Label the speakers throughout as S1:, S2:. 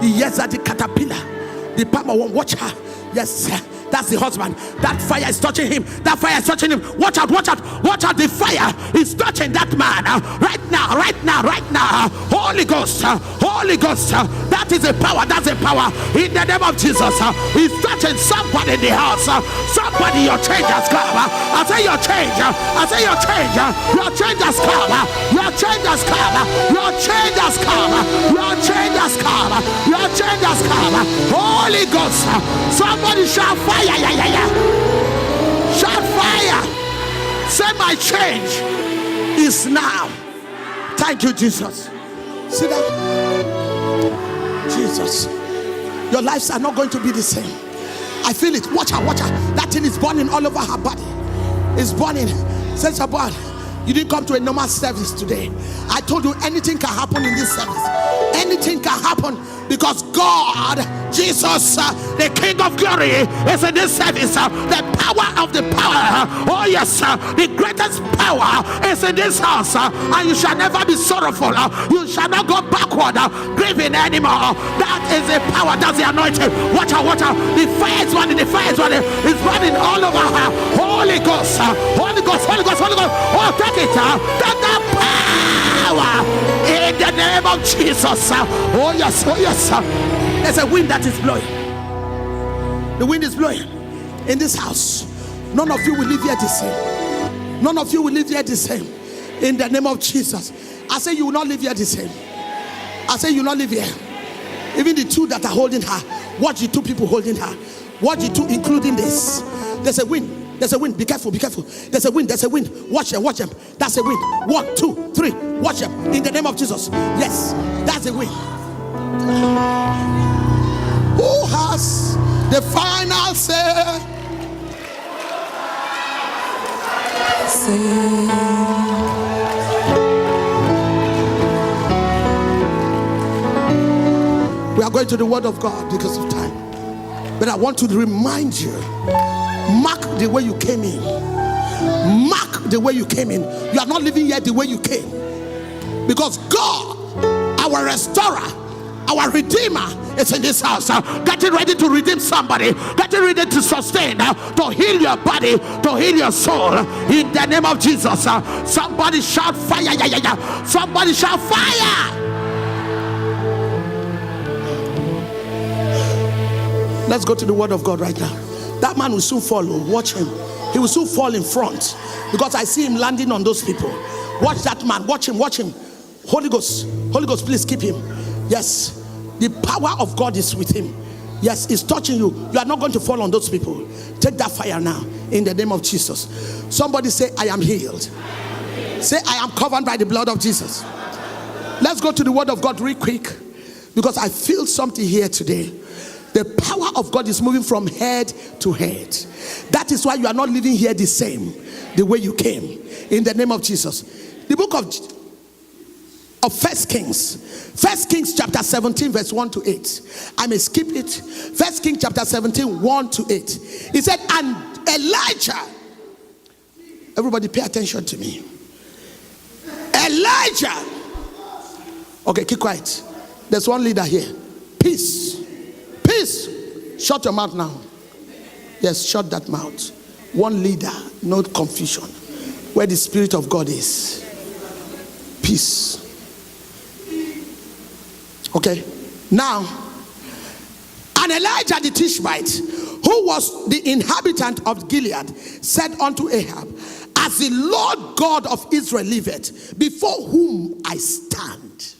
S1: Yes, the caterpillar, the palmer one. Watch her. Yes, that's the husband. That fire is touching him. That fire is touching him. Watch out, watch out, watch out. The fire is touching that man right now, right now, right now. Holy Ghost, Holy Ghost. That is a power. That's a power. In the name of Jesus, he's touching somebody in the house. Somebody, your change has come. I say your change. I say your change. Your change has come. Your change has come. Your change has come. Your change has come. Your change has come. Holy Ghost. Somebody shout fire. Shout fire. Say my change is now. Thank you, Jesus. See that? Jesus. Your lives are not going to be the same. I feel it. Watch out, watch out. That thing is burning all over her body. It's burning. Says about you didn't come to a normal service today. I told you anything can happen in this service. Anything can happen because God, Jesus, the King of Glory, is in this service. The power of the power, oh yes, the greatest power is in this house. And you shall never be sorrowful. You shall not go backward, grieving anymore. That is the power. That's the anointing. Watch out, watch out. The fire is burning. The fire is burning. It's burning all over her. Holy Ghost, Holy Ghost, Holy Ghost, Holy Ghost. Oh, take it. Take that power in the name of Jesus. Oh yes, oh yes. There's a wind that is blowing. The wind is blowing in this house. None of you will live here the same. None of you will live here the same. In the name of Jesus. I say you will not live here the same. I say you will not live here. Even the two that are holding her. Watch the two people holding her. Watch the two including this. There's a wind. There's a wind. Be careful, be careful. There's a wind. There's a wind. Watch them, watch them. That's a wind. 1, 2, 3. Watch them. In the name of Jesus. Yes, that's a wind. Who has the final say? We are going to the word of God because of time. But I want to remind you, mark the way you came in. Mark the way you came in. You are not living here the way you came. Because God, our restorer, our redeemer, is in this house. Getting ready to redeem somebody. Getting ready to sustain, to heal your body, to heal your soul. In the name of Jesus. Somebody shout fire. Somebody shout fire. Let's go to the word of God right now. That man will soon follow. Watch him. He will soon fall in front. Because I see him landing on those people. Watch that man. Watch him. Watch him. Holy Ghost. Holy Ghost, please keep him. Yes. The power of God is with him. Yes, it's touching you. You are not going to fall on those people. Take that fire now. In the name of Jesus. Somebody say, I am healed. Say, I am covered by the blood of Jesus. Let's go to the word of God real quick. Because I feel something here today. The power of God is moving from head to head. That is why you are not living here the same, the way you came. In the name of Jesus. The book of 1 Kings. 1 Kings chapter 17 verse 1 to 8. I may skip it. 1 Kings chapter 17 1 to 8. He said, and Elijah. Everybody pay attention to me. Elijah. Okay, keep quiet. There's one leader here. Peace. Peace. Shut your mouth now. Yes, shut that mouth. One leader, no confusion. Where the Spirit of God is. Peace. Okay. Now, and Elijah the Tishbite, who was the inhabitant of Gilead, said unto Ahab, as the Lord God of Israel liveth, before whom I stand.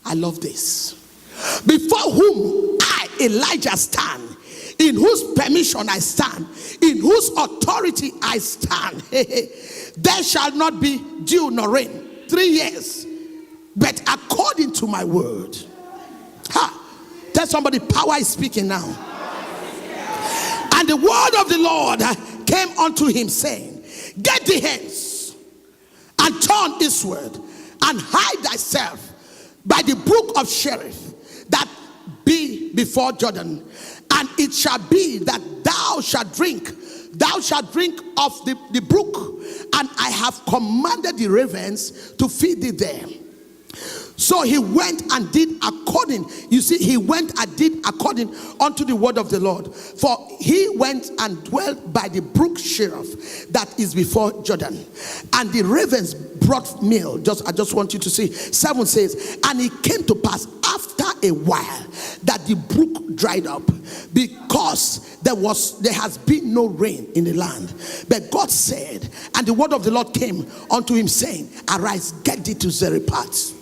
S1: I love this. Before whom I, Elijah, stand, in whose permission I stand, in whose authority I stand, there shall not be dew nor rain 3 years, but according to my word. Ha! Tell somebody, power is speaking now. And the word of the Lord came unto him, saying, get thee hence, and turn eastward, and hide thyself by the brook of Cherith, that be before Jordan. And it shall be that thou shalt drink of the brook, and I have commanded the ravens to feed thee there. So he went and did according. You see, he went and did according unto the word of the Lord. For he went and dwelt by the brook Cherith that is before Jordan. And the ravens brought meal. I just want you to see. 7 says, and it came to pass after a while that the brook dried up, because there has been no rain in the land. But God said, and the word of the Lord came unto him, saying, arise, get thee to Zarephath.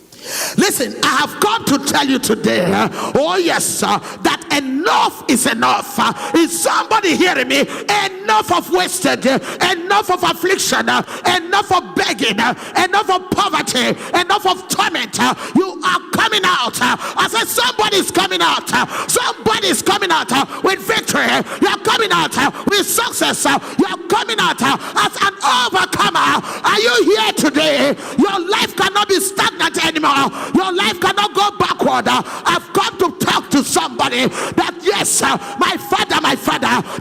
S1: Listen, I have come to tell you today, oh yes, that enough is enough. Is somebody hearing me? Enough of wasted, enough of affliction, enough of begging, enough of poverty, enough of torment. You are coming out. I said somebody's coming out. Somebody's coming out with victory. You're coming out with success. You're coming out as an overcomer. Are you here today? Your life cannot be stagnant anymore. Your life cannot go backward. I've come to talk to somebody that yes, my father,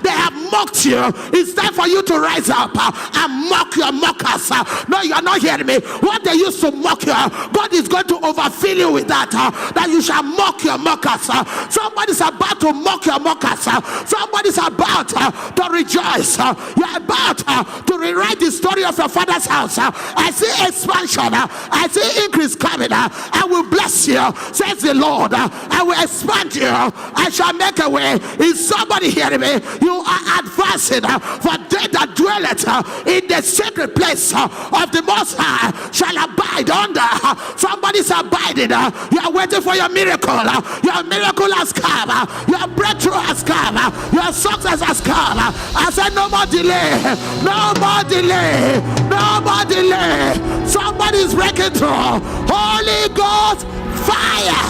S1: they have mocked you. It's time for you to rise up and mock your mockers. No, you are not hearing me. What they used to mock you, God is going to overfill you with that. That you shall mock your mockers. Somebody's about to mock your mockers. Somebody's about to rejoice. You're about to rewrite the story of your father's house. I see expansion. I see increase coming. I will bless you, says the Lord. I will expand you. I shall make a way. Is somebody hearing me? You are advancing, for they that dwelleth in the secret place of the Most High shall abide under. Somebody's abiding. You are waiting for your miracle. Your miracle has come. Your breakthrough has come. Your success has come. I said no more delay. No more delay. No more delay. Somebody's breaking through. Holy Ghost fire.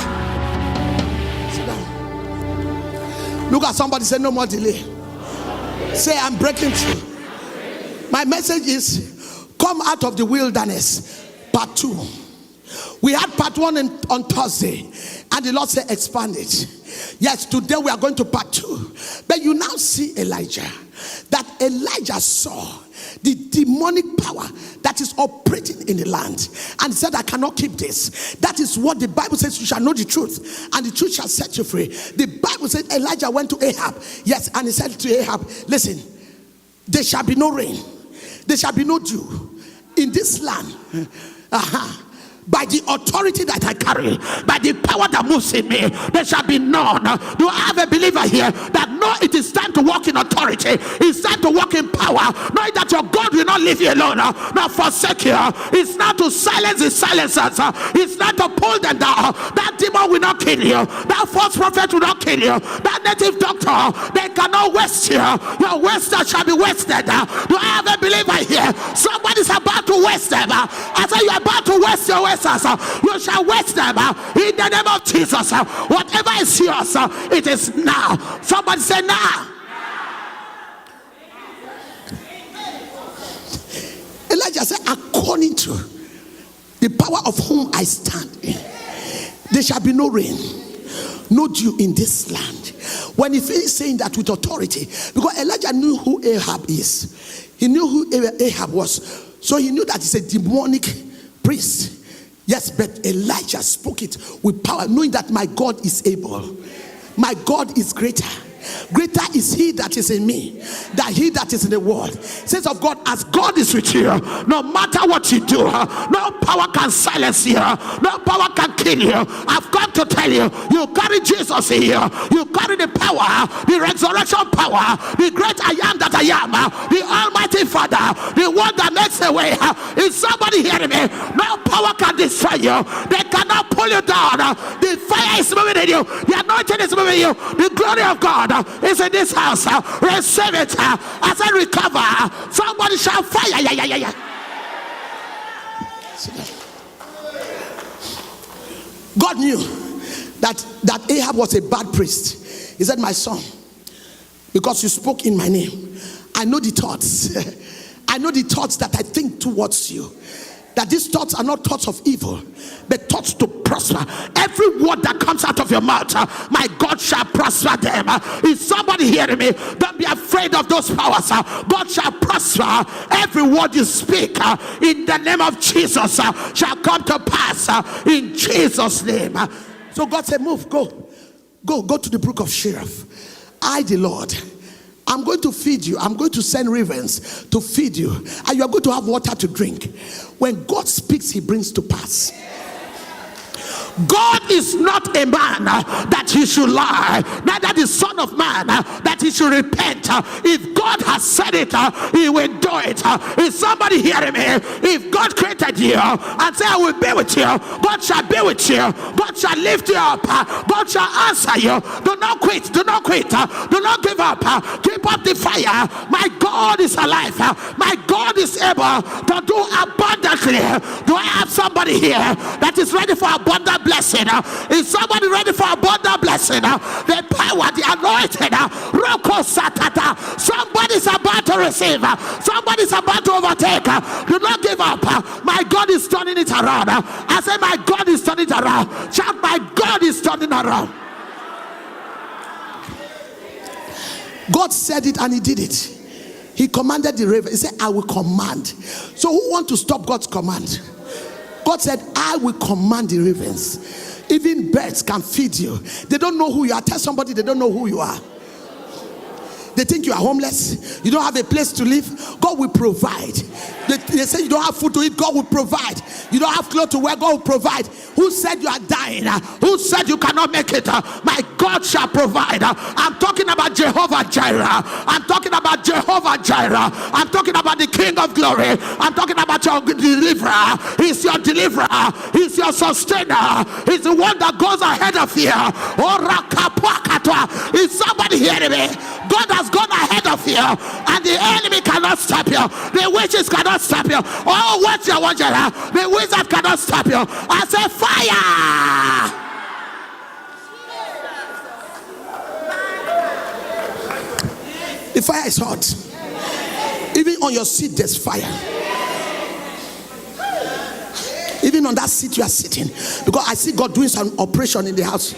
S1: Sit down. Look at somebody, say no more delay. Say I'm breaking through. My message is come out of the wilderness. Part 2. We had part 1 on Thursday, and the Lord said expand it. Yes, today we are going to part 2. But you now see Elijah. That Elijah saw the demonic power that is operating in the land, and said, I cannot keep this. That is what the Bible says, you shall know the truth, and the truth shall set you free. The Bible said Elijah went to Ahab. Yes, and he said to Ahab, listen, there shall be no rain, there shall be no dew in this land. By the authority that I carry, by the power that moves in me, there shall be none. Do I have a believer here that know it is time to walk in authority? It's time to walk in power. Knowing that your God will not leave you alone, not forsake you. It's not to silence the silencers. It's not to pull them down. That demon will not kill you. That false prophet will not kill you. That native doctor, they cannot waste you. Your waster shall be wasted. Do I have a believer here? Somebody's about to waste them. I say you're about to waste your wasters. You shall waste them in the name of Jesus. Whatever is yours, it is now. Somebody say now. Elijah said, according to the power of whom I stand, there shall be no rain, no dew in this land. When he finished saying that with authority, because Elijah knew who Ahab is. He knew who Ahab was. So he knew that he's a demonic priest. Yes, but Elijah spoke it with power, knowing that my God is able. My God is greater. Greater is he that is in me than he that is in the world. Says of God, as God is with you, no matter what you do, no power can silence you, no power can kill you. I've come to tell you, you carry Jesus in you. You carry the power, the resurrection power, the great I am that I am, the Almighty Father, the one that makes a way. Is somebody hearing me? No power can destroy you. They cannot pull you down. The fire is moving in you. The anointing is moving in you. The glory of God is in this house. Receive it. As I recover, somebody shall fire. Yeah. God knew that Ahab was a bad priest. He said, my son, because you spoke in my name, I know the thoughts. I know the thoughts that I think towards you. that these thoughts are not thoughts of evil, but thoughts to prosper. Every word that comes out of your mouth, my God shall prosper them. Is somebody hearing me? Don't be afraid of those powers. God shall prosper every word you speak in the name of Jesus shall come to pass in Jesus' name. So God said, move, go to the brook of Cherith. I, the Lord, I'm going to feed you. I'm going to send ravens to feed you, and you are going to have water to drink. When God speaks, he brings to pass. God is not a man that he should lie, neither the son of man that he should repent. If God has said it, he will do it. Is somebody hearing me? If God created you and said, I will be with you, God shall be with you. God shall lift you up. God shall answer you. Do not quit. Do not quit. Do not give up. Keep up the fire. My God is alive. My God is able to do abundantly. Do I have somebody here that is ready for abundant blessing? Is somebody ready for abundant blessing? The power, the anointing, Roko Satata. Somebody's about to receive. Somebody's about to overtake. Do not give up. My God is turning it around. I say, my God is turning it around. Shout, my God is turning around. God said it and he did it. He commanded the raven. He said, I will command. So who want to stop God's command? God said, I will command the ravens. Even birds can feed you. They don't know who you are. Tell somebody they don't know who you are. They think you are homeless. You don't have a place to live. God will provide. They say you don't have food to eat. God will provide. You don't have clothes to wear. God will provide. Who said you are dying? Who said you cannot make it? My God shall provide. I'm talking about Jehovah Jireh. I'm talking about Jehovah Jireh. I'm talking about the King of Glory. I'm talking about your deliverer. He's your deliverer. He's your sustainer. He's the one that goes ahead of you. Is somebody hearing me? God has gone ahead of you, and the enemy cannot stop you. The witches cannot stop you. Oh, what's your watch? The wizard cannot stop you. I say fire. The fire is hot. Even on your seat, there's fire. Even on that seat you are sitting, because I see God doing some operation in the house.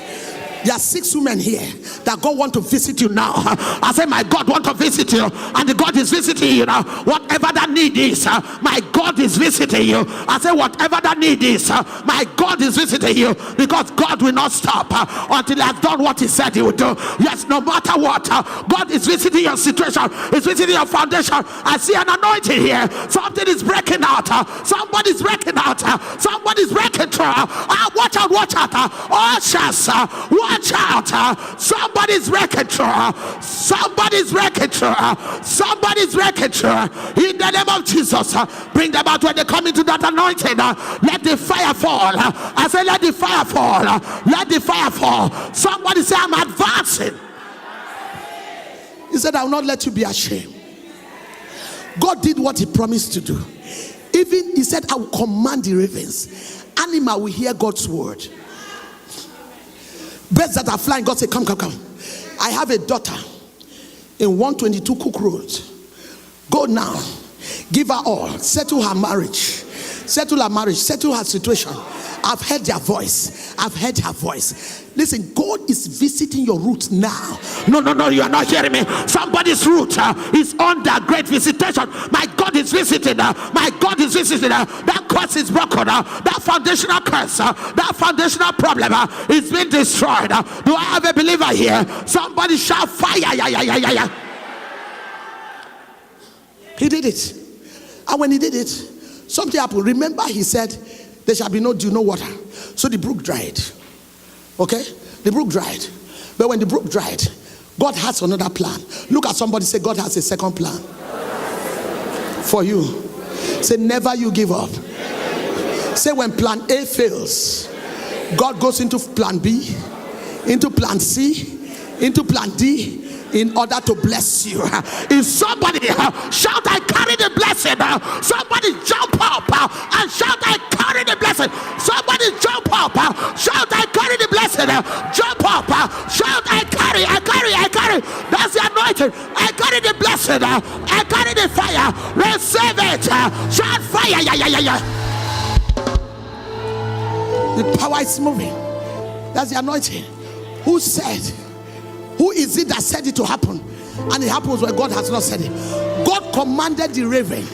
S1: There are 6 women here that God want to visit you now. I say, my God want to visit you, and the God is visiting you now. Whatever that need is, my God is visiting you. I say, whatever that need is, my God is visiting you, because God will not stop until he has done what he said he would do. Yes, no matter what, God is visiting your situation. He's visiting your foundation. I see an anointing here. Something is breaking out. Somebody's breaking out. Somebody's breaking through. Watch out, watch out. Oh, chance. Watch out. Somebody's breaking through. Somebody's breaking through. Somebody's breaking through. In the name of Jesus, bring them out when they come into that anointing. Let the fire fall. I say, let the fire fall. Let the fire fall. Somebody say, I'm advancing. He said, I will not let you be ashamed. God did what he promised to do. Even he said, I will command the ravens. Animal will hear God's word. Birds that are flying, God said, come, come, come. I have a daughter in 122 Cook Road. Go now. Give her all. Settle her marriage. Settle her marriage. Settle her situation. I've heard their voice. I've heard her voice. Listen, God is visiting your roots now. No, you are not hearing me. Somebody's root is under great visitation. My God is visiting. My God is visiting. That curse is broken. That foundational curse, that foundational problem is being destroyed. Do I have a believer here? Somebody shout fire. Yeah. He did it. And when he did it, something happened. Remember, he said, there shall be no dew, no water. So the brook dried. Okay? The brook dried. But when the brook dried, God has another plan. Look at somebody, say, God has a second plan for you. Say, never you give up. Say, when plan A fails, God goes into plan B, into plan C, into plan D, in order to bless you. If somebody shout, I carry the blessing. Somebody jump up and shout, I carry the blessing. Somebody jump up, shout, I carry the blessing. Jump up, shout, I carry. That's the anointing. I carry the blessing. I carry the fire. Receive it. Shout fire. Yeah. The power is moving. That's the anointing. Who said? Who is it that said it to happen? And it happens when God has not said it. God commanded the raven.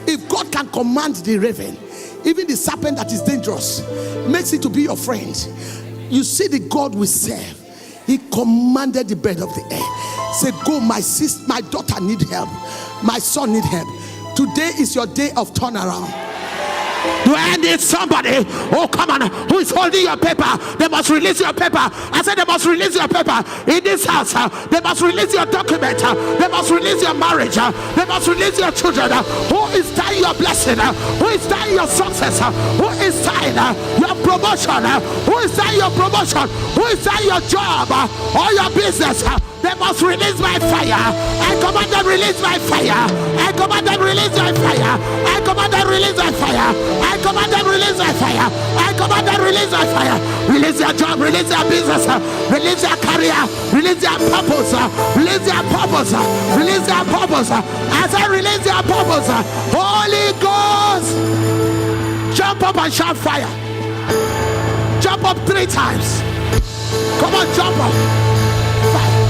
S1: If God can command the raven, even the serpent that is dangerous, makes it to be your friend. You see the God we serve. He commanded the bird of the air. Say, go, my sister, my daughter need help. My son need help. Today is your day of turnaround. Do I need somebody? Oh, come on. Who is holding your paper? They must release your paper. I said they must release your paper. In this house, they must release your document. They must release your marriage. They must release your children. Who is tying your blessing? Who is tying your success? Who is tying your promotion? Who is tying your promotion? Who is tying your job or your business? They must release my fire. I command them release my fire. I command them release my fire. I command them release my fire. I command them release my fire. I command them release my fire. Release their job, release their business, release their career, release their purpose, release their purpose, release their purpose. As I release their purpose, Holy Ghost, jump up and shout fire. Jump up 3 times. Come on, jump up. Fire.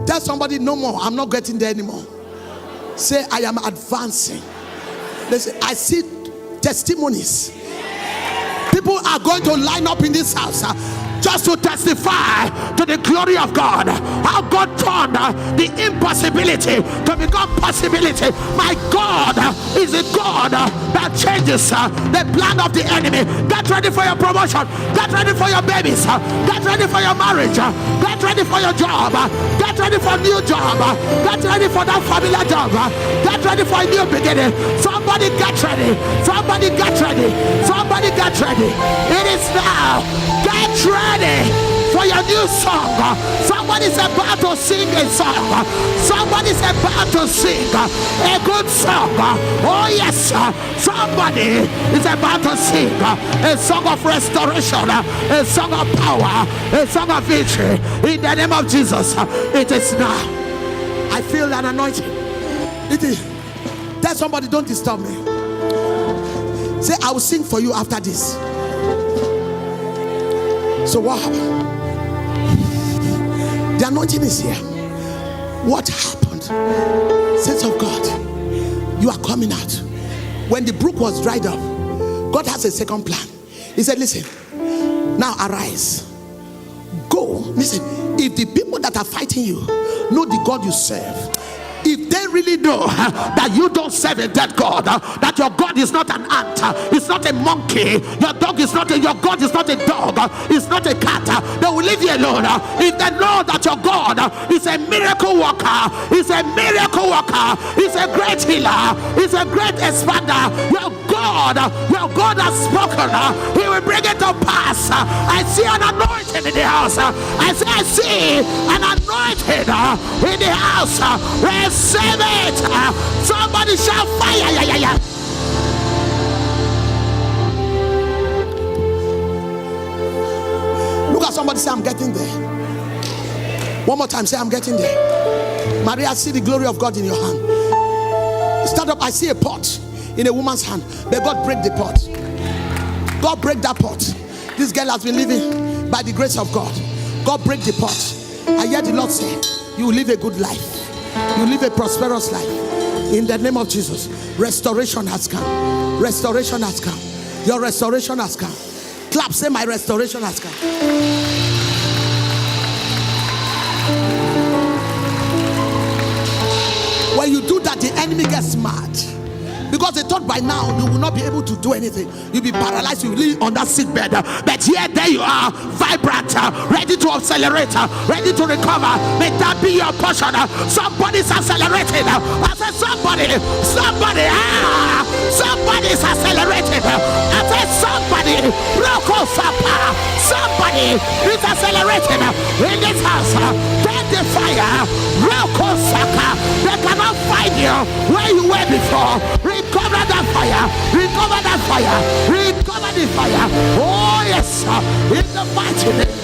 S1: Tell somebody, no more. I'm not getting there anymore. Say, I am advancing. Listen, I see testimonies. People are going to line up in this house just to testify to the glory of God. How God turned the impossibility to become possibility. My God is a God that changes the plan of the enemy. Get ready for your promotion. Get ready for your babies. Get ready for your marriage. Get ready for your job. Get ready for a new job. Get ready for that familiar job. Get ready for a new beginning. Somebody get ready. Somebody get ready. Somebody get ready. It is now. Get ready for your new song. Somebody's about to sing a song. Somebody's about to sing a good song. Oh yes, somebody is about to sing a song of restoration, a song of power, a song of victory. In the name of Jesus, it is now. I feel an anointing. It is. Tell somebody, don't disturb me. Say, I will sing for you after this. So what happened? The anointing is here. What happened? Saints of God, you are coming out. When the brook was dried up, God has a second plan. He said, listen, now arise. Go. Listen, if the people that are fighting you know the God you serve, if they really know that you don't serve a dead God, that your God is not an ant, it's not a monkey, your God is not a dog, it's not a cat, they will leave you alone. If they know that your God is a miracle worker, is a miracle worker, is a great healer, is a great expander, your God has spoken, he will bring it to pass. I see an anointing in the house. I see an anointing in the house. Receive it. Somebody shout fire. Yeah. Look at somebody, say, I'm getting there. One more time, say, I'm getting there. Maria, I see the glory of God in your hand. Stand up. I see a pot in a woman's hand. May God break the pot. God break that pot. This girl has been living by the grace of God. God break the pot. I hear the Lord say, you will live a good life. You live a prosperous life. In the name of Jesus. Restoration has come. Restoration has come. Your restoration has come. Clap, say, my restoration has come. When you do that, the enemy gets mad. Because they thought by now you will not be able to do anything. You'll be paralyzed, you'll be on that sick bed. But here, there you are, vibrant, ready to accelerate, ready to recover. May that be your portion. Somebody's accelerating. I said somebody's accelerating. I said somebody is accelerating in this house. Take the fire. They cannot find you where you were before. Recover that fire. Recover that fire. Recover the fire. Oh yes, in the mighty name.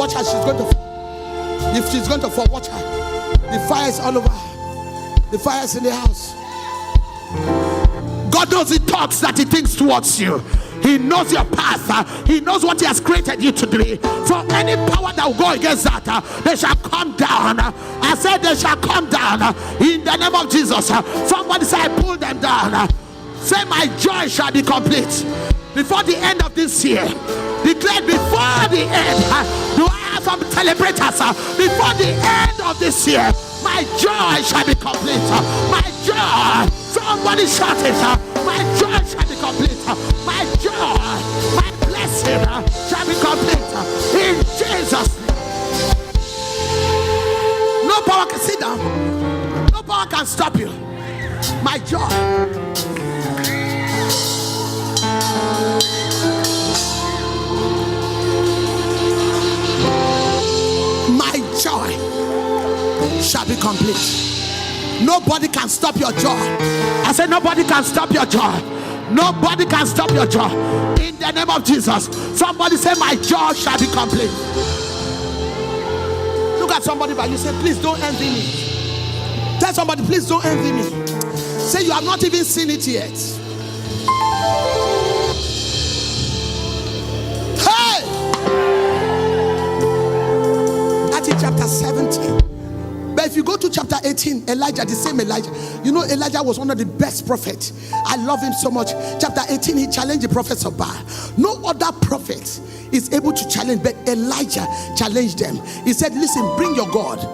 S1: Watch her, she's going to fall. If she's going to fall, watch her. The fire is all over. The fire is in the house. God knows the thoughts that he thinks towards you. He knows your path. He knows what he has created you to be. So any power that will go against that, they shall come down. I said they shall come down in the name of Jesus. Somebody say, I pull them down. Say, my joy shall be complete before the end of this year. Declare before the end. Do I have some celebrators? Before the end of this year, my joy shall be complete. My joy. Somebody shout it. My joy shall be complete. My joy, my blessing shall be complete. In Jesus' name. No power can sit down. No power can stop you. My joy. My joy shall be complete. Nobody can stop your joy. I said nobody can stop your joy. Nobody can stop your joy. In the name of Jesus. Somebody say, my joy shall be complete. Look at somebody by you, say, please don't envy me. Tell somebody, please don't envy me. Say, you have not even seen it yet. Hey! That's in chapter 17. But if you go to chapter 18, Elijah, the same Elijah, you know Elijah was one of the best prophets. I love him so much. Chapter 18, he challenged the prophets of Baal. No other prophet is able to challenge, but Elijah challenged them. He said, listen, bring your God.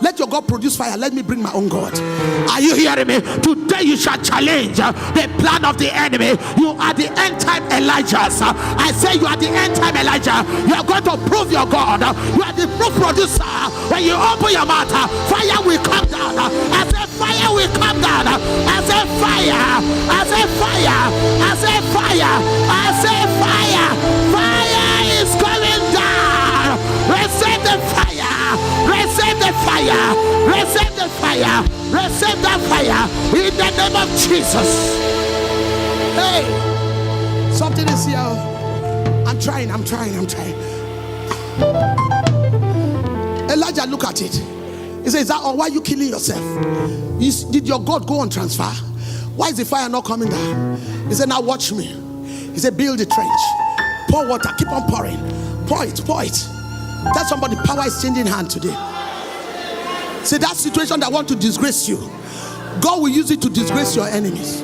S1: Let your God produce fire. Let me bring my own God. Are you hearing me? Today you shall challenge the plan of the enemy. You are the end time Elijahs. I say you are the end time Elijah. You are going to prove your God. You are the proof producer. When you open your mouth, fire will come down. I say fire will come down. I say fire. I say fire. I say fire. I say fire. Fire is coming down. Receive the fire. Receive the fire. Receive the fire. Receive the fire in the name of Jesus. Hey, something is here. I'm trying. Elijah, look at it. He says, is that all? Why are you killing yourself? Did your God go on transfer? Why is the fire not coming down? He said, now watch me. He said, build a trench. Pour water. Keep on pouring. Pour it. Pour it. Tell somebody, power is changing hand today. See, that situation that want to disgrace you, God will use it to disgrace your enemies.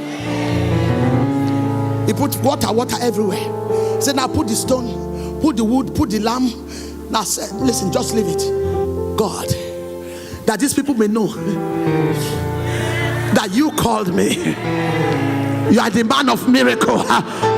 S1: He put water everywhere. He said, now put the stone, put the wood, put the lamb. Now say, listen, just leave it. God, that these people may know that you called me. You are the man of miracle.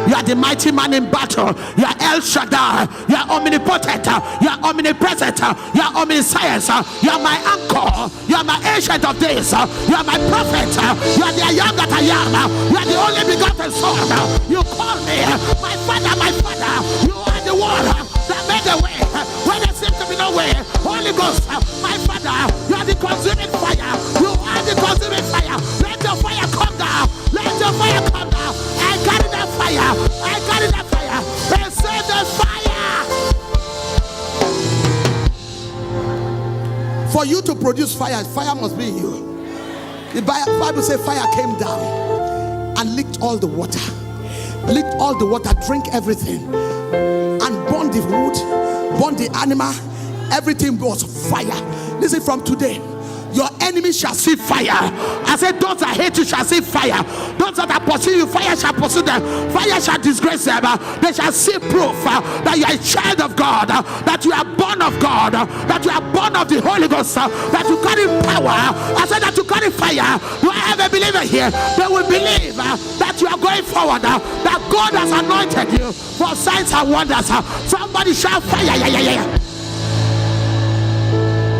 S1: You are the mighty man in battle. You are El Shaddai. You are omnipotent. You are omnipresent. You are omniscience. You are my anchor. You are my ancient of days. You are my prophet. You are the I am that I am. You are the only begotten son. You call me my father, my father. You are the one that made the way when there seems to be no way. Holy Ghost, my father. You are the consuming fire. You are the consuming fire. Let your fire come down. Let your fire come down. I carry that fire. I carry that fire. Receive the fire. For you to produce fire, fire must be in you. The Bible says fire came down and licked all the water. Licked all the water, drink everything. And burned the wood, burned the animal. Everything was fire. Listen, from today, your enemies shall see fire. I said, those that hate you shall see fire. Those that pursue you, fire shall pursue them. Fire shall disgrace them. They shall see proof that you are a child of God, that you are born of God, that you are born of the Holy Ghost, that you carry power. I said that you carry fire. Do I have a believer here? They will believe that you are going forward, that God has anointed you for signs and wonders. Somebody shout fire. Yeah.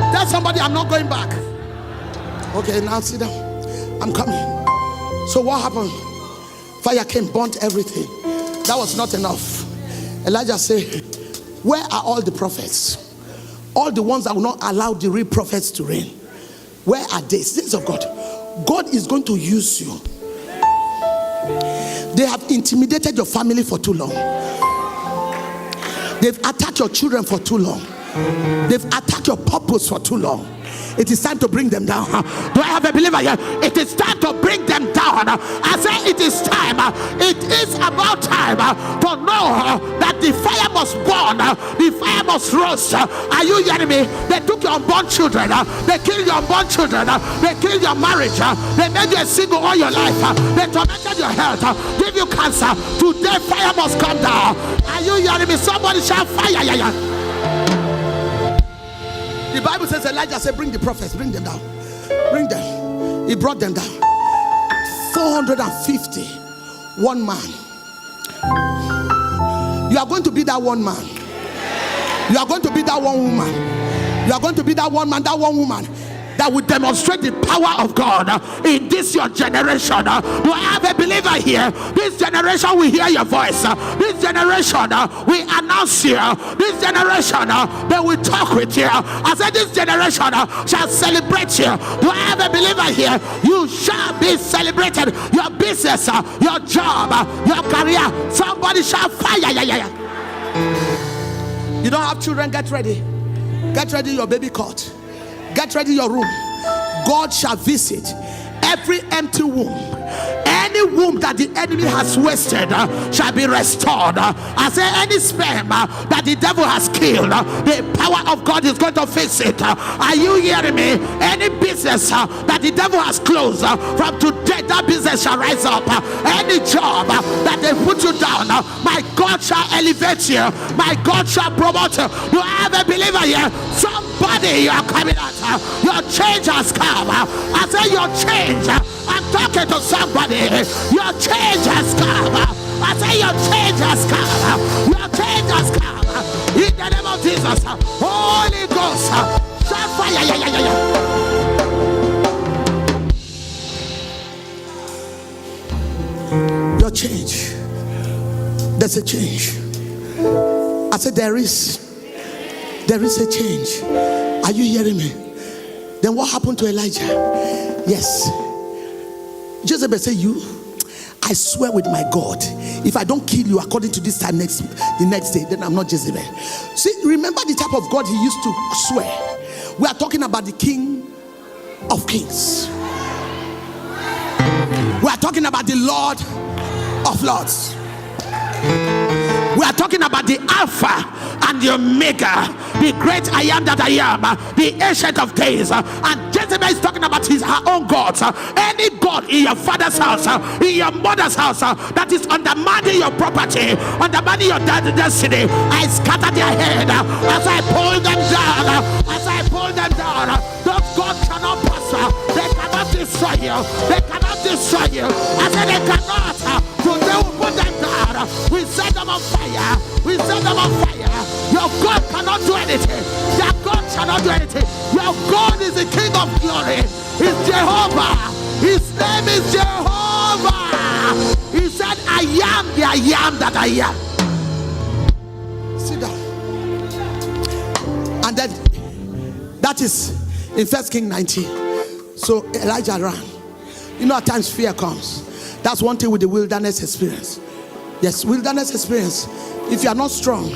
S1: Tell somebody, I'm not going back. Okay, now sit down. I'm coming. So what happened? Fire came, burnt everything. That was not enough. Elijah said, where are all the prophets? All the ones that will not allow the real prophets to reign. Where are they? Saints of God. God is going to use you. They have intimidated your family for too long. They've attacked your children for too long. They've attacked your purpose for too long. It is time to bring them down. Do I have a believer here? It is time to bring them down. I say it is time. It is about time to know that the fire must burn. The fire must roast. Are you hearing me? They took your unborn children. They killed your unborn children. They killed your marriage. They made you a single all your life. They tormented your health. Give you cancer. Today fire must come down. Are you hearing me? Somebody shout fire. The Bible says Elijah said, bring the prophets, bring them down. Bring them. He brought them down. 450. One man. You are going to be that one man. You are going to be that one woman. You are going to be that one man, that one woman that will demonstrate the power of God in this your generation. Do I have a believer here? This generation will hear your voice. This generation will announce you. This generation they will talk with you. I said this generation shall celebrate you. Do I have a believer here? You shall be celebrated. Your business, your job, your career. Somebody shall fire. You don't have children, get ready. Get ready your baby cot. Get ready your room. God shall visit every empty womb. Any womb that the enemy has wasted shall be restored. I say any sperm that the devil has killed, the power of God is going to fix it. Are you hearing me? Any business that the devil has closed, from today that business shall rise up. Any job that they put you down, my God shall elevate you. My God shall promote you. Do I have a believer here? Somebody, you are coming out. Your change has come. I say your change. I'm talking to somebody. Your change has come. I say your change has come. Your change has come. In the name of Jesus. Holy Ghost. Shout fire. Your change. There's a change. I said there is a change. Are you hearing me? Then what happened to Elijah? Yes. Jezebel said, I swear with my God, if I don't kill you according to this time the next day, then I'm not Jezebel. See, remember the type of God he used to swear. We are talking about the King of Kings. We are talking about the Lord of Lords. We are talking about the Alpha and the Omega, the great I am that I am, the Ancient of Days. And Jezebel is talking about her own gods. Any god in your father's house, in your mother's house, that is undermining your property, undermining your destiny, I scatter their head as I pull them down. As I pull them down, those gods cannot prosper. They cannot destroy you. They cannot destroy you. I said they cannot. Today we put them down. We set them on fire. We set them on fire. Your God cannot do anything. Your God cannot do anything. Your God is the King of glory. He's Jehovah. His name is Jehovah. He said, I am the I am that I am. Sit down. And then that is in 1 Kings 19. So Elijah ran. You know, at times fear comes. That's one thing with the wilderness experience. Yes, wilderness experience. If you are not strong,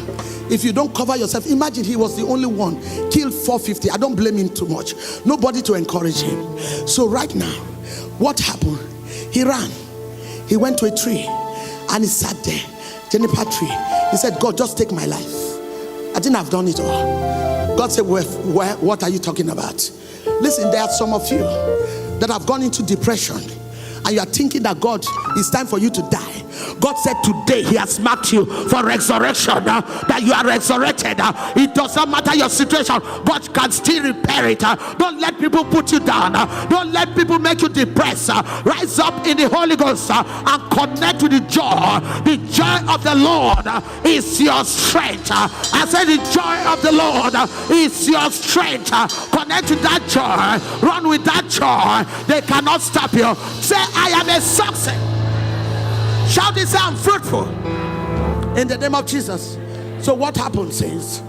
S1: if you don't cover yourself, imagine he was the only one, killed 450. I don't blame him too much. Nobody to encourage him. So right now, what happened? He ran. He went to a tree and he sat there. Juniper tree. He said, God, just take my life. I think I've done it all. God said, what are you talking about? Listen, there are some of you that have gone into depression and you are thinking that God, it's time for you to die. God said today he has marked you for resurrection, that you are resurrected. It does not matter your situation. God can still repair it. Don't let people put you down. Don't let people make you depressed. Rise up in the Holy Ghost and connect with the joy. The joy of the Lord is your strength. I said the joy of the Lord is your strength. Connect with that joy. Run with that joy. They cannot stop you. Say, I am a success. Shout this, I'm fruitful in the name of Jesus. So what happened, saints?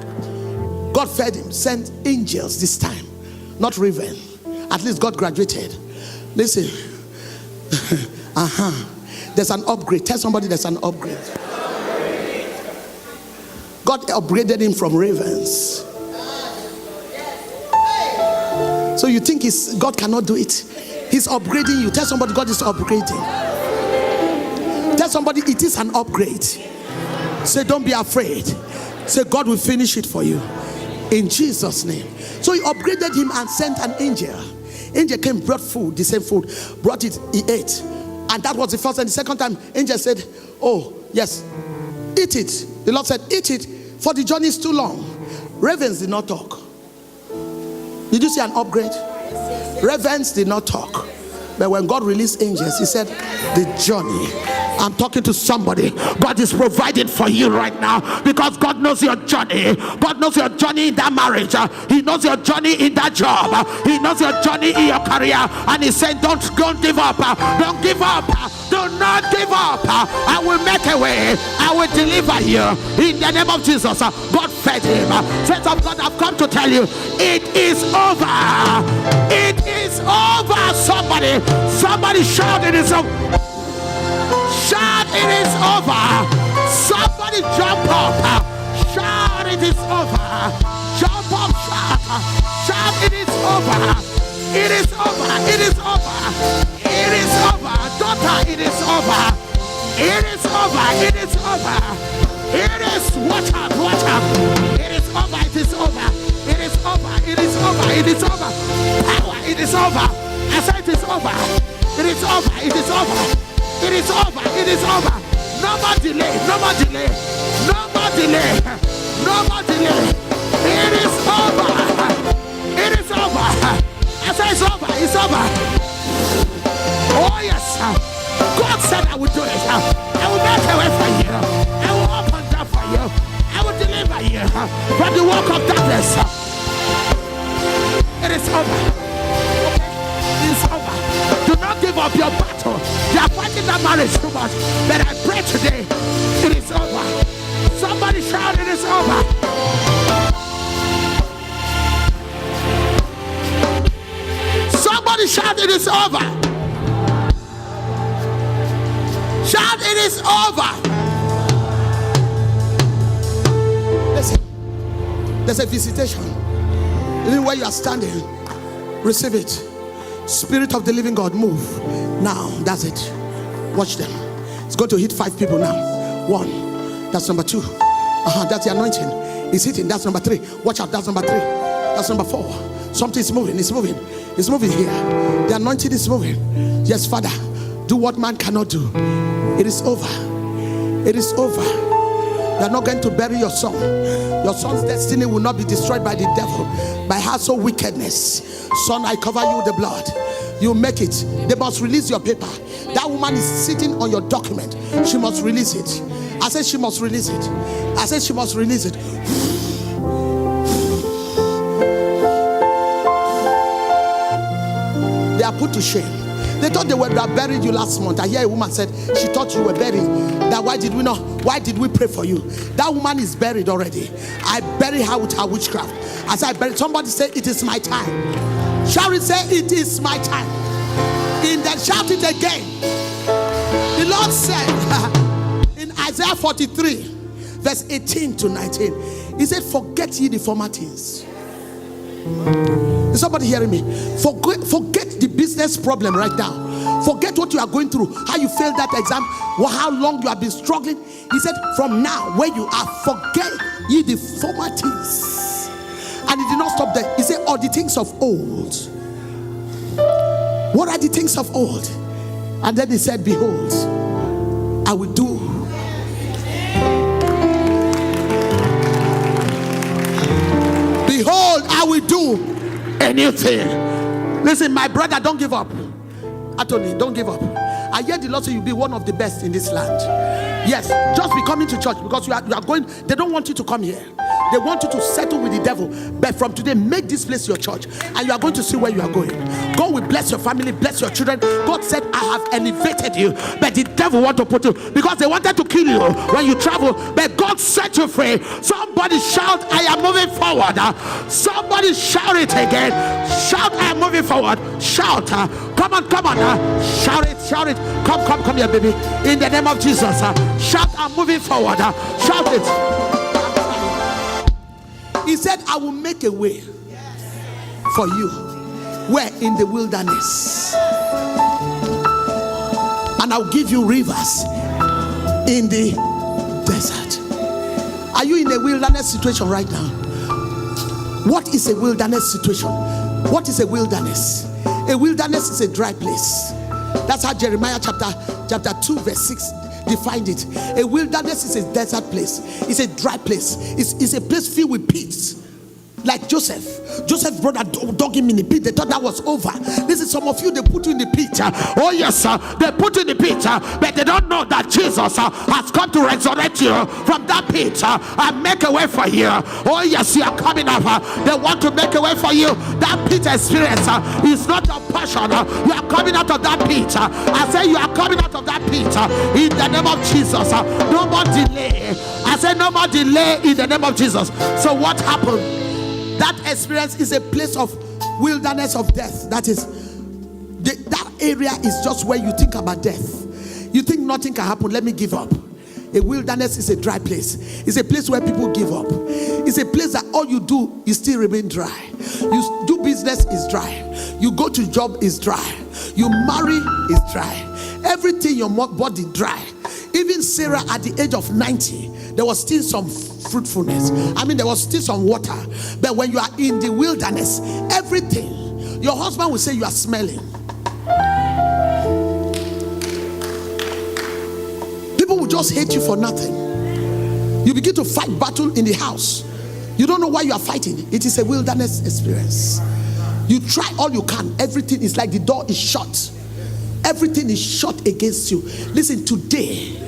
S1: God fed him, sent angels this time, not raven. At least God graduated. Listen. There's an upgrade. Tell somebody there's an upgrade. God upgraded him from ravens God cannot do it? He's upgrading you. Tell somebody, God is upgrading. Tell somebody, it is an upgrade. Say, don't be afraid. Say, God will finish it for you. In Jesus' name. So he upgraded him and sent an angel. Angel came, brought food, the same food, brought it, he ate. And that was the first and the second time. Angel said, oh, yes, eat it. The Lord said, eat it, for the journey is too long. Ravens did not talk. Did you see an upgrade? Ravens did not talk. But when God released angels, he said, the journey. I'm talking to somebody. God is providing for you right now, because God knows your journey. God knows your journey in that marriage. He knows your journey in that job. He knows your journey in your career. And he said, don't give up. Don't give up. Do not give up. I will make a way. I will deliver you. In the name of Jesus. God fed him. Saints of God, I've come to tell you, it is over. It is over. Somebody shout, it is over. Shout, it is over. Somebody jump up. Shout, it is over. Jump up, shout, it is over. It is over. It is over. It is over. Daughter, it is over. It is over. It is over. It is, watch out. It is over. It is over. It is over. It is over. It is over. Power, it is over. I said it is over. It is over. It is over. It is over. It is over. No more delay. No more delay. No more delay. No more delay. It is over. It is over. I say it's over. It's over. Oh yes. God said I will do it. I will make a way for you. I will open door for you. I will deliver you from the work of darkness. It is over. It is over. Do not give up your battle. They are fighting that marriage too much. But I pray today, it is over. Somebody shout, it is over. Somebody shout, it is over. Shout, it is over. Listen, there's a visitation. Even where you are standing, receive it. Spirit of the living God, move. Now, that's it. Watch them. It's going to hit 5 people now. 1. That's number 2. That's the anointing. It's hitting. That's number 3. Watch out. That's number 3. That's number 4. Something is moving. It's moving. It's moving here. The anointing is moving. Yes, Father. Do what man cannot do. It is over. It is over. You are not going to bury your son. Your son's destiny will not be destroyed by the devil, by household wickedness. Son, I cover you with the blood. You make it. They must release your paper. That woman is sitting on your document. She must release it. I said she must release it. I said she must release it. They are put to shame. They thought they would have buried you last month. I hear a woman said she thought you were buried. That why did we not? Why did we pray for you? That woman is buried already. I buried her with her witchcraft. As I buried, somebody say it is my time. Shout it, say it is my time. In that, shout it again. The Lord said in Isaiah 43, verse 18 to 19, He said, forget ye the former things. Is somebody hearing me? Forget the business problem right now. Forget what you are going through, how you failed that exam, how long you have been struggling. He said, from now where you are, forget ye the former things. And he did not stop there. He said, all the things of old. What are the things of old? And then he said, behold, I will do. Behold, I will do anything. Listen, my brother, don't give up. Anthony, don't give up. I hear the Lord say you'll be one of the best in this land. Yes, just be coming to church because you are going. They don't want you to come here. They want you to settle with the devil. But from today, make this place your church, and you are going to see where you are going. God will bless your family, bless your children. God said, I have elevated you, but the devil want to put you, because they wanted to kill you when you travel, but God set you free. Somebody shout, I am moving forward. Somebody shout it again. Shout, I am moving forward. Shout. Come on. Shout it. Come here, baby. In the name of Jesus. Shout, I'm moving forward. Shout it. He said, I will make a way for you. Where? In the wilderness. And I'll give you rivers in the desert. Are you in a wilderness situation right now? What is a wilderness situation? What is a wilderness? A wilderness is a dry place. That's how Jeremiah chapter 2 verse 6 defined it. A wilderness is a desert place. It's a dry place. It's a place filled with pits. Like Joseph's brother dug him in the pit. They thought that was over. Listen, some of you, they put you in the pit. Oh yes, they put you in the pit, but they don't know that Jesus has come to resurrect you from that pit and make a way for you. Oh yes, you are coming up. They want to make a way for you. That pit experience is not your passion. You are coming out of that pit. I say you are coming out of that pit in the name of Jesus. No more delay. I say no more delay in the name of Jesus. So what happened? That experience is a place of wilderness of death. That is, that area is just where you think about death. You think nothing can happen. Let me give up. A wilderness is a dry place. It's a place where people give up. It's a place that all you do is still remain dry. You do business is dry. You go to job is dry. You marry is dry. Everything your body dry. Even Sarah at the age of 90, there was still some fruitfulness. I mean, there was still some water. But when you are in the wilderness, everything, your husband will say you are smelling. People will just hate you for nothing. You begin to fight battle in the house. You don't know why you are fighting. It is a wilderness experience. You try all you can. Everything is like the door is shut. Everything is shut against you. Listen, today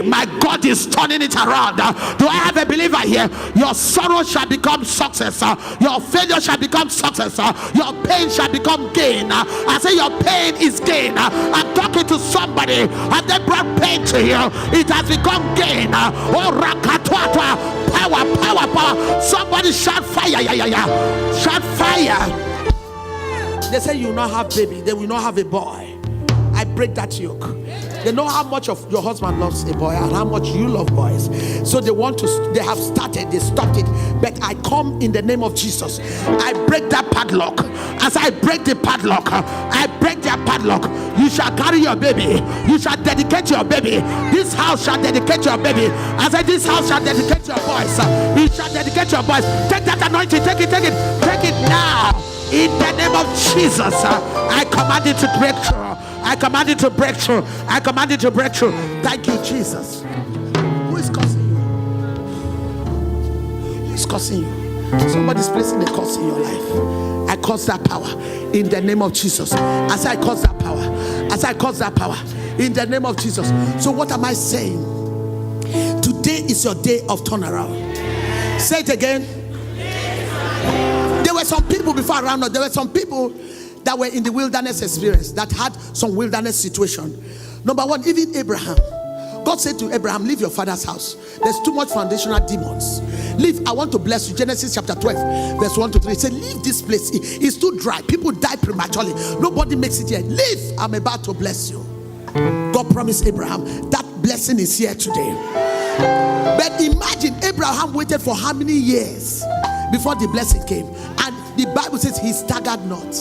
S1: my God is turning it around. Do I have a believer here? Your sorrow shall become success. Your failure shall become success. Your pain shall become gain. I say your pain is gain. I'm talking to somebody and they brought pain to you. It has become gain. Oh, rakatwatwa. Power. Somebody shout fire. Shout fire. They say you will not have baby. They will not have a boy. I break that yoke. They know how much of your husband loves a boy and how much you love boys. So they have started, they stopped it. But I come in the name of Jesus. I break that padlock. As I break the padlock, I break their padlock. You shall carry your baby. You shall dedicate your baby. This house shall dedicate your baby. I said this house shall dedicate your boys. You shall dedicate your boys. Take that anointing. Take it now. In the name of Jesus, I command it to break through. I command it to break through. I command it to break through. Thank you, Jesus. Who is cursing you? Who is cursing you? Somebody's placing a curse in your life. I curse that power in the name of Jesus. As I curse that power. As I curse that power in the name of Jesus. So what am I saying? Today is your day of turnaround. Say it again. There were some people before around us. There were some people that were in the wilderness experience, that had some wilderness situation. Number one, even Abraham. God said to Abraham, leave your father's house. There's too much foundational demons. Leave, I want to bless you. Genesis chapter 12, verse 1 to 3. He said, leave this place. It's too dry. People die prematurely. Nobody makes it here. Leave, I'm about to bless you. God promised Abraham, that blessing is here today. But imagine, Abraham waited for how many years before the blessing came? And the Bible says he staggered not.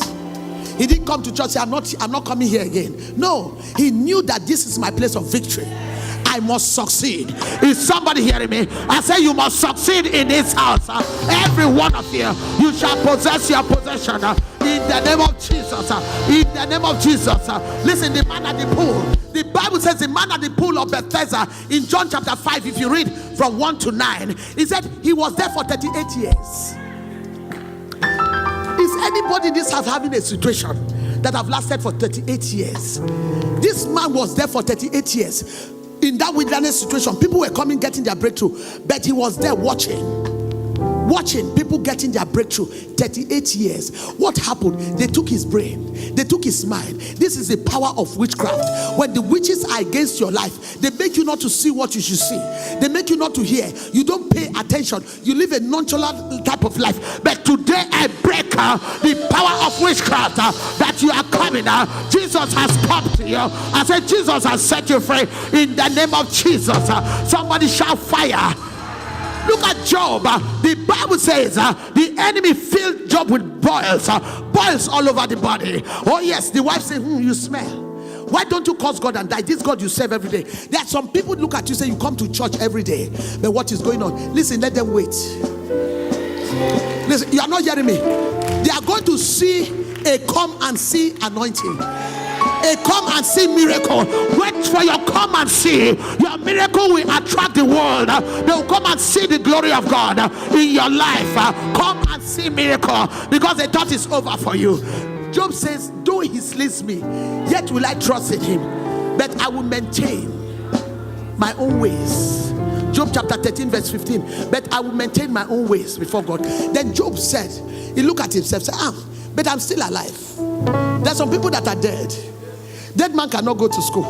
S1: He didn't come to church, say, I'm not coming here again. No, he knew that this is my place of victory. I must succeed. Is somebody hearing me? I say you must succeed in this house. Every one of you shall possess your possession in the name of Jesus. In the name of Jesus. Listen, the man at the pool. The Bible says the man at the pool of Bethesda in John chapter 5, if you read from 1 to 9, he said he was there for 38 years. Is anybody in this house having a situation that have lasted for 38 years? This man was there for 38 years. In that wilderness situation, people were coming, getting their breakthrough, but he was there watching people getting their breakthrough. 38 years. What happened? They took his brain, they took his mind. This is the power of witchcraft. When the witches are against your life, they make you not to see what you should see. They make you not to hear. You don't pay attention. You live a nonchalant type of life. But today I break the power of witchcraft that you are coming. Jesus has come to you. I said Jesus has set you free in the name of Jesus. Somebody shout fire. Look at Job. The Bible says the enemy filled Job with boils all over the body. Oh yes, the wife said, you smell. Why don't you curse God and die? This God you serve every day. There are some people look at you, say you come to church every day, but what is going on? Listen, let them wait. Listen, you are not hearing me. They are going to see a come and see anointing, a come and see miracle. Wait for your come and see. Your miracle will attract the world. They will come and see the glory of God in your life. Come and see miracle, because they thought it's over for you. Job says, though he slays me, yet will I trust in him, but I will maintain my own ways. Job chapter 13 verse 15. But I will maintain my own ways before God. Then Job said, he looked at himself, said, but I'm still alive. There's some people that are dead. Dead man cannot go to school.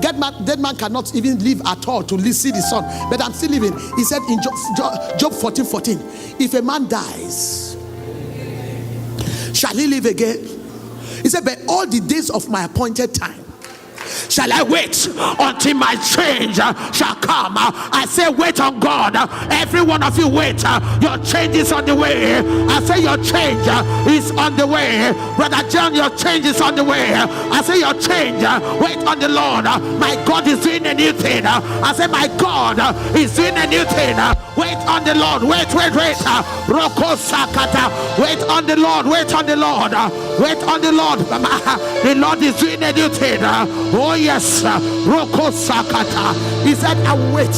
S1: Dead man cannot even live at all to see the sun. But I'm still living. He said in Job 14:14, if a man dies, shall he live again? He said, but all the days of my appointed time shall I wait until my change shall come. I say wait on God. Every one of you wait. Your change is on the way. I say your change is on the way. Brother John, your change is on the way. I say your change, wait on the Lord. My God is doing a new thing. I say my God is doing a new thing. Wait on the Lord. Wait. Roko Sakata. Wait on the Lord. Wait on the Lord. Wait on the Lord. The Lord is doing a new thing. Oh yes. Roko Sakata. He said, I will wait.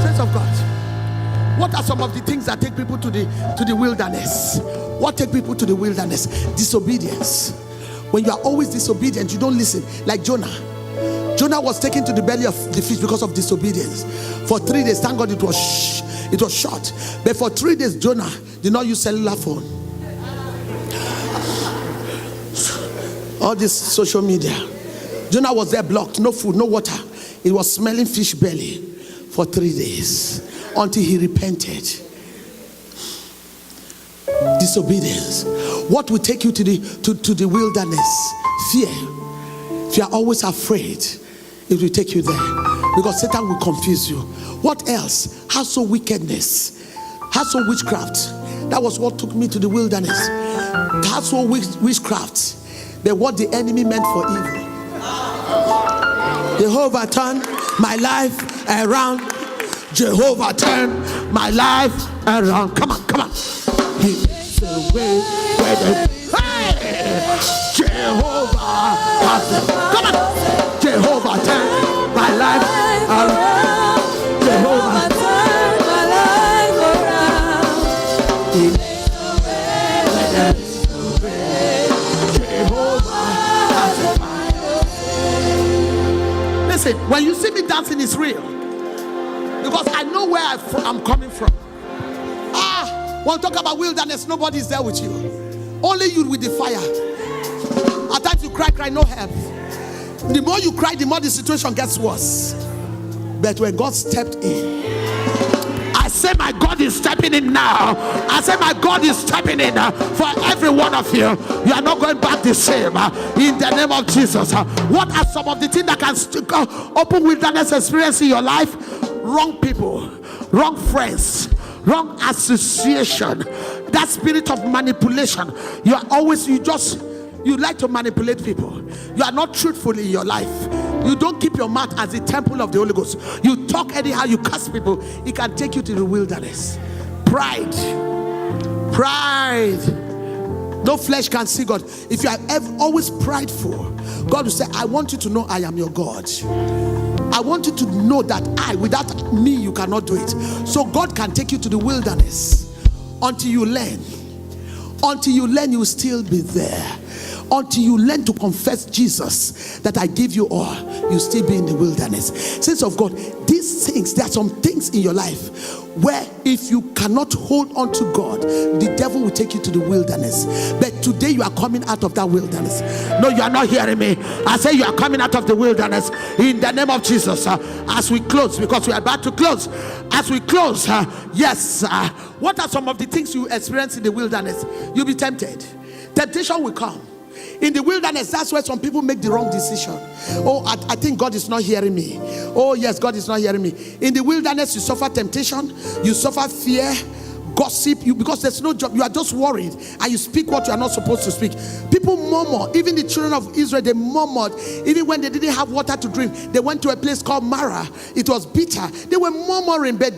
S1: Saints of God, what are some of the things that take people to the wilderness? What take people to the wilderness? Disobedience. When you are always disobedient, you don't listen. Like Jonah. Jonah was taken to the belly of the fish because of disobedience. For 3 days, thank God it was short. But for 3 days, Jonah did not use cellular phone. All this social media. Jonah was there blocked, no food, no water. It was smelling fish belly for 3 days until he repented. Disobedience. What will take you to the wilderness? Fear. If you are always afraid, it will take you there, because Satan will confuse you. What else? Household wickedness, household witchcraft. That was what took me to the wilderness. Household witchcraft. But what the enemy meant for evil, Jehovah turned my life around. Jehovah turned my life around. Come on. He makes the way where the Jehovah has. Come on. Jehovah turned my life around. Jehovah turned my life around. He makes the way where there is no way. Jehovah has a. Listen, when you see me dancing, it's real, because I know where I'm coming from. When we talk about wilderness, nobody is there with you. Only you with the fire. At times you cry, no help. The more you cry, the more the situation gets worse. But when God stepped in, I say my God is stepping in now. I say my God is stepping in for every one of you. You are not going back the same in the name of Jesus. What are some of the things that can open wilderness experience in your life? Wrong people, wrong friends, wrong association, that spirit of manipulation. You like to manipulate people. You are not truthful in your life. You don't keep your mouth as the temple of the Holy Ghost. You talk anyhow, you curse people. It can take you to the wilderness. Pride. No flesh can see God. If you are always prideful, God will say, I want you to know I am your God. I want you to know that without me, you cannot do it. So God can take you to the wilderness until you learn. Until you learn, you will still be there. Until you learn to confess Jesus, that I give you all, you still be in the wilderness. Saints of God, these things, there are some things in your life where if you cannot hold on to God, the devil will take you to the wilderness. But today you are coming out of that wilderness. No, you are not hearing me. I say you are coming out of the wilderness in the name of Jesus. As we close, because we are about to close. As we close, what are some of the things you experience in the wilderness? You'll be tempted. Temptation will come. In the wilderness, that's where some people make the wrong decision. Oh, I think God is not hearing me. Oh, yes, God is not hearing me. In the wilderness, you suffer temptation, you suffer fear, gossip, because there's no job. You are just worried and you speak what you are not supposed to speak. People murmur. Even the children of Israel, they murmured. Even when they didn't have water to drink, they went to a place called Marah. It was bitter. They were murmuring, but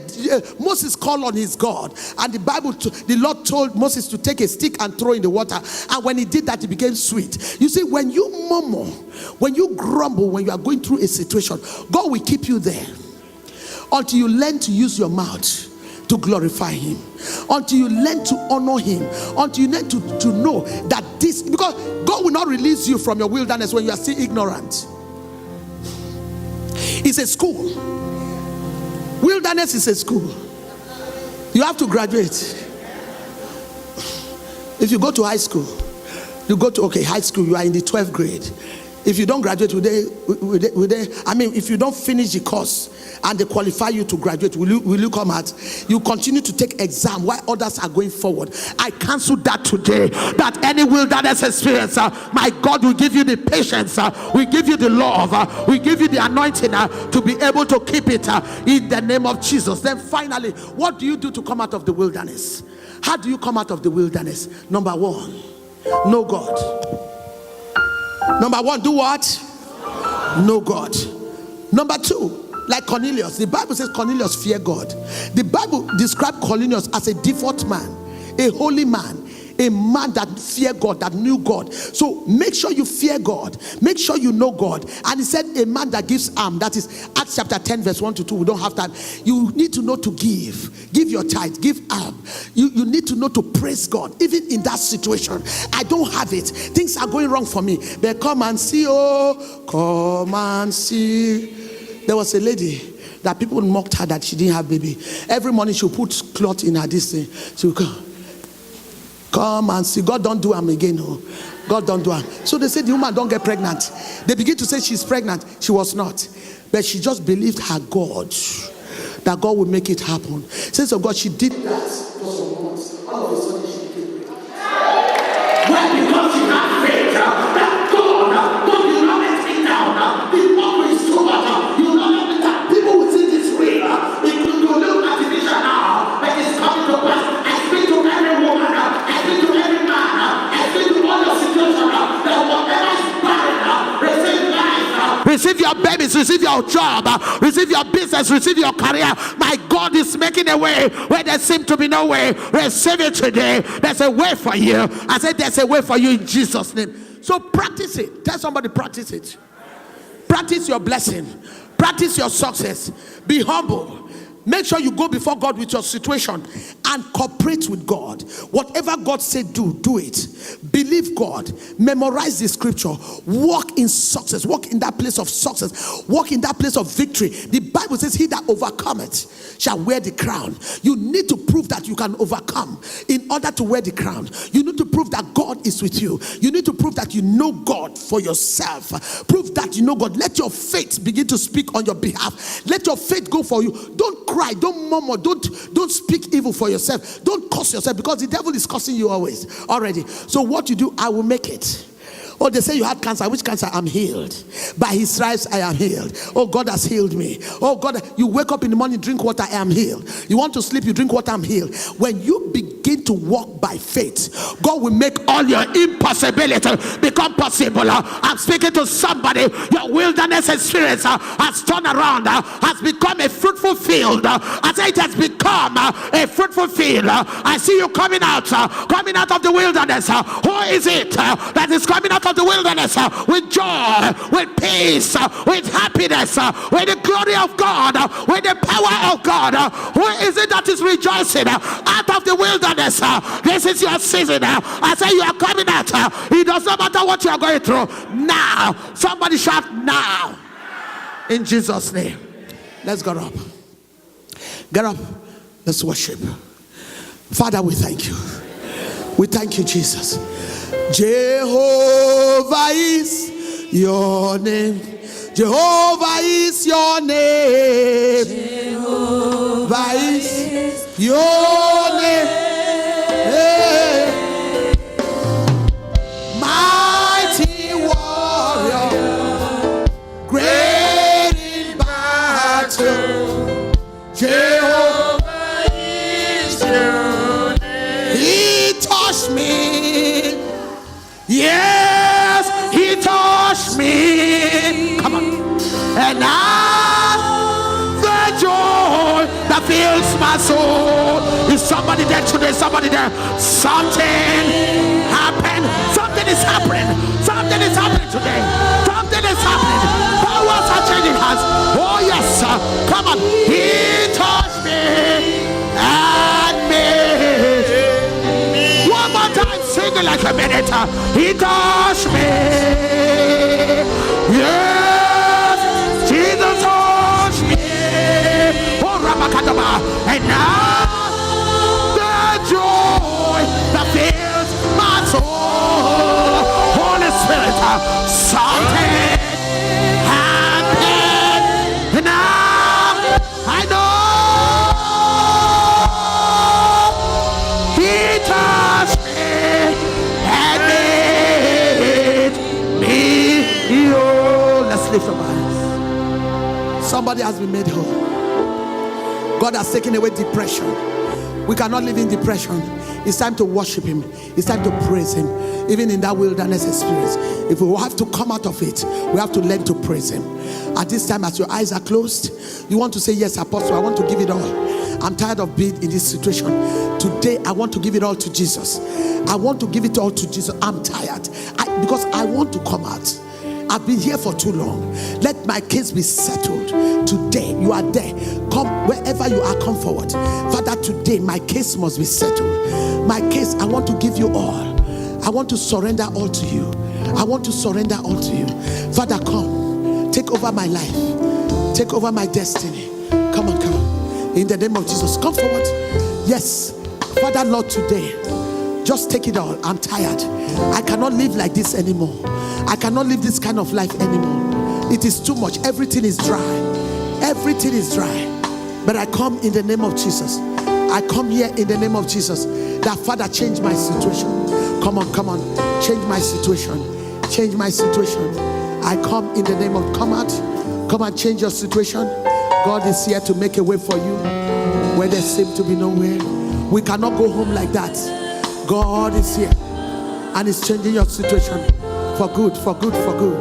S1: Moses called on his God, and the Lord told Moses to take a stick and throw in the water, and when he did that, it became sweet. You see, when you murmur, when you grumble, when you are going through a situation, God will keep you there until you learn to use your mouth to glorify him, until you learn to honor him, until you learn to know that this, because God will not release you from your wilderness when you are still ignorant. It's a school. Wilderness is a school. You have to graduate. If you go to high school, high school, you are in the 12th grade. If you don't graduate, if you don't finish the course and they qualify you to graduate, will you come out? You continue to take exam while others are going forward. I cancel that today. That any wilderness experience, my God will give you the patience, will give you the love, will give you the anointing to be able to keep it in the name of Jesus. Then finally, what do you do to come out of the wilderness? How do you come out of the wilderness? Number one, know God. Number one, do what? Know God. Number two, like Cornelius, the Bible says Cornelius feared God. The Bible described Cornelius as a devout man, a holy man, a man that feared God, that knew God. So make sure you fear God, make sure you know God. And he said a man that gives alms, that is Acts chapter 10 verse 1 to 2. We don't have time. You need to know to give your tithe, give alms. You need to know to praise God even in that situation. I don't have it, things are going wrong for me, but come and see. Come and see. There was a lady that people mocked her that she didn't have baby. Every morning she would put cloth in her this thing. She would come and see. God don't do them again. Oh. God don't do them. So they said the woman don't get pregnant. They begin to say she's pregnant. She was not. But she just believed her God, that God would make it happen. Since of God, she did that for some months. All of a sudden she became pregnant. Well, because she had faith that God will not let me down. The work is so much. You will not let me down. People will see this way. It will look artificial now, but it's coming to pass. I speak to every woman. I speak to every man. I speak to all your situations. That whatever is barren, receive life. Receive your babies, receive your job, receive your business, receive your career. My God is making a way where there seems to be no way. Receive it today. There's a way for you. I said there's a way for you in Jesus' name. So practice it. Tell somebody, practice it. Practice your blessing. Practice your success. Be humble. Make sure you go before God with your situation and cooperate with God. Whatever God said, do it. Believe God. Memorize the scripture. Walk in success. Walk in that place of success. Walk in that place of victory. The Bible says, he that overcometh shall wear the crown. You need to prove that you can overcome in order to wear the crown. You need to prove that God is with you. You need to prove that you know God for yourself. Prove that you know God. Let your faith begin to speak on your behalf. Let your faith go for you. Don't cry, don't murmur, don't speak evil for yourself, don't curse yourself, because the devil is cursing you already. So what you do, I will make it. Oh, they say you had cancer. Which cancer? I'm healed. By his stripes, I am healed. Oh, God has healed me. Oh, God, you wake up in the morning, drink water, I am healed. You want to sleep, you drink water, I'm healed. When you begin to walk by faith, God will make all your impossibility become possible. I'm speaking to somebody. Your wilderness experience has turned around, has become a fruitful field. I say it has become a fruitful field. I see you coming out of the wilderness. Who is it that is coming out of the wilderness with joy, with peace, with happiness, with the glory of God, with the power of God? Who is it that is rejoicing out of the wilderness? This is your season. I say you are coming out. It does not matter what you are going through. Now, somebody shout now in Jesus' name. Let's get up. Get up. Let's worship. Father, we thank you. We thank you, Jesus. Jehovah is your name. Jehovah is your name. Jehovah is your name. Mighty Yes, he touched me. Come on. And now the joy that fills my soul. Is somebody there today? Somebody there? Something happened. Something is happening. Something is happening today. Something is happening. Powers are changing hands. Oh yes, sir. Come on. He touched me and me. One more time, sing it like a minute. He touched me. Yes, Jesus touched me. Oh, Rabakataba. And now the joy that fills my soul. Holy Spirit, something happened. And now I know he touched me and made me whole. Let's lift up our hands. Somebody has been made whole. God has taken away depression. We cannot live in depression. It's time to worship him. It's time to praise him. Even in that wilderness experience, if we have to come out of it, we have to learn to praise him. At this time, as your eyes are closed, you want to say, yes, Apostle, I want to give it all. I'm tired of being in this situation. Today, I want to give it all to Jesus. I want to give it all to Jesus. I'm tired because I want to come out. I've been here for too long. Let my case be settled. Today, you are there. Come wherever you are, come forward. Father, today my case must be settled. My case, I want to give you all. I want to surrender all to you. I want to surrender all to you. Father, come. Take over my life. Take over my destiny. Come on, come on. In the name of Jesus, come forward. Yes, Father, Lord, today, just take it all. I'm tired. I cannot live like this anymore. I cannot live this kind of life anymore. It is too much. Everything is dry. Everything is dry. But I come in the name of Jesus. I come here in the name of Jesus. That Father, change my situation. Come on, come on. Change my situation. Change my situation. I come in the name of, come out. Come and change your situation. God is here to make a way for you where there seems to be nowhere. We cannot go home like that. God is here and is changing your situation for good, for good, for good.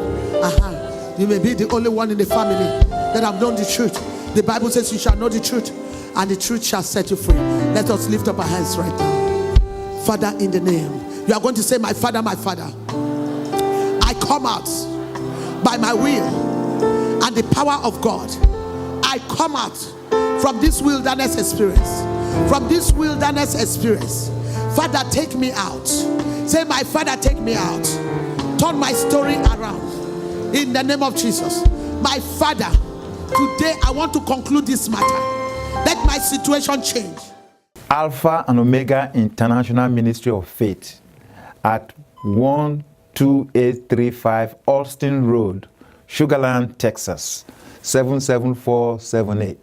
S1: You may be the only one in the family that have known the truth. The Bible says you shall know the truth and the truth shall set you free. Let us lift up our hands right now. Father, in the name, you are going to say, my Father, I come out by my will and the power of God. I come out from this wilderness experience. From this wilderness experience. Father, take me out. Say, my Father, take me out. Turn my story around. In the name of Jesus. My Father, today I want to conclude this matter. Let my situation change.
S2: Alpha and Omega International Ministry of Faith at 12835 Austin Road, Sugar Land, Texas, 77478.